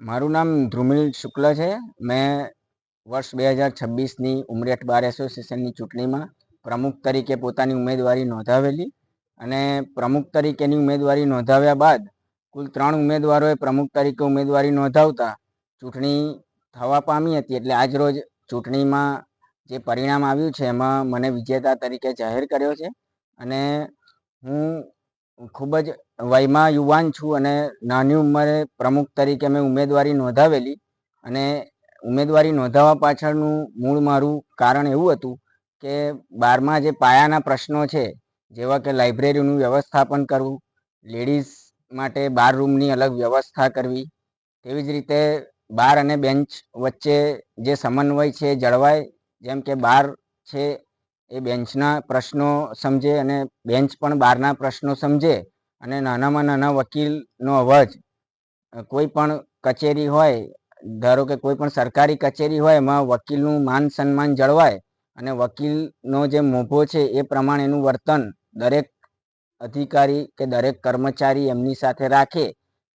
મારું નામ ધ્રુમિલ શુક્લ છે। મેં વર્ષ 2026ની ઉમરેઠ બાર એસોસિએશનની ચૂંટણીમાં પ્રમુખ તરીકે પોતાની ઉમેદવારી નોંધાવેલી અને પ્રમુખ તરીકેની ઉમેદવારી નોંધાવ્યા બાદ કુલ 3 ઉમેદવારોએ પ્રમુખ તરીકે ઉમેદવારી નોંધાવતા ચૂંટણી થવા પામી હતી। એટલે આજ રોજ ચૂંટણીમાં જે પરિણામ આવ્યું છે એમાં મને વિજેતા તરીકે જાહેર કર્યો છે અને હું ખૂબ જ વયમાં યુવાન છું અને નાની ઉંમરે પ્રમુખ તરીકે મેં ઉમેદવારી નોંધાવેલી અને ઉમેદવારી નોંધાવવા પાછળનું મૂળ મારું કારણ એવું હતું કે 12મા જે પાયાના પ્રશ્નો છે, જેવા કે લાઇબ્રેરીનું વ્યવસ્થાપન કરવું, લેડીઝ માટે 12 રૂમની અલગ વ્યવસ્થા કરવી, તેવી જ રીતે બાર અને બેન્ચ વચ્ચે જે સમન્વય છે જળવાય, જેમ કે બાર છે એ બેન્ચના પ્રશ્નો સમજે અને બેન્ચ પણ બારના પ્રશ્નો સમજે અને નાનામાં નાના વકીલનો અવાજ કોઈ પણ કચેરી હોય, ધારો કે કોઈ પણ સરકારી કચેરી હોય, એમાં વકીલનું માન સન્માન જળવાય અને વકીલનો જે મોભો છે એ પ્રમાણેનું વર્તન દરેક અધિકારી કે દરેક કર્મચારી એમની સાથે રાખે,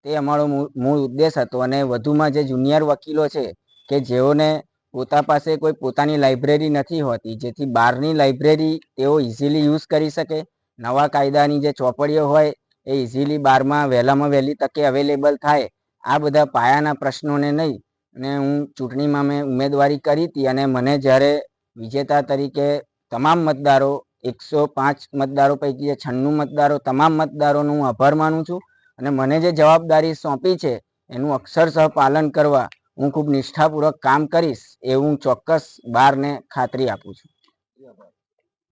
તે અમારો મૂળ ઉદ્દેશ હતો। અને વધુમાં જે જુનિયર વકીલો છે કે જેઓને પોતા પાસે કોઈ પોતાની લાઇબ્રેરી નથી હોતી, જેથી બહારની લાઇબ્રેરી તેઓ ઇઝીલી યુઝ કરી શકે, નવા કાયદાની જે ચોપડીઓ હોય એ ઇઝીલી બારમાં વહેલામાં વહેલી તકે અવેલેબલ થાય, આ બધા પાયાના પ્રશ્નોને નહીં અને હું ચૂંટણીમાં મેં ઉમેદવારી કરી હતી અને મને જ્યારે વિજેતા તરીકે તમામ મતદારો 105 મતદારો પૈકી 96 મતદારો, તમામ મતદારોનો હું આભાર માનું છું અને મને જે જવાબદારી સોંપી છે એનું અક્ષરશઃ પાલન કરવા હું ખૂબ નિષ્ઠાપૂર્વક કામ કરીશ એવું ચોક્કસ બારને ખાતરી આપું છું।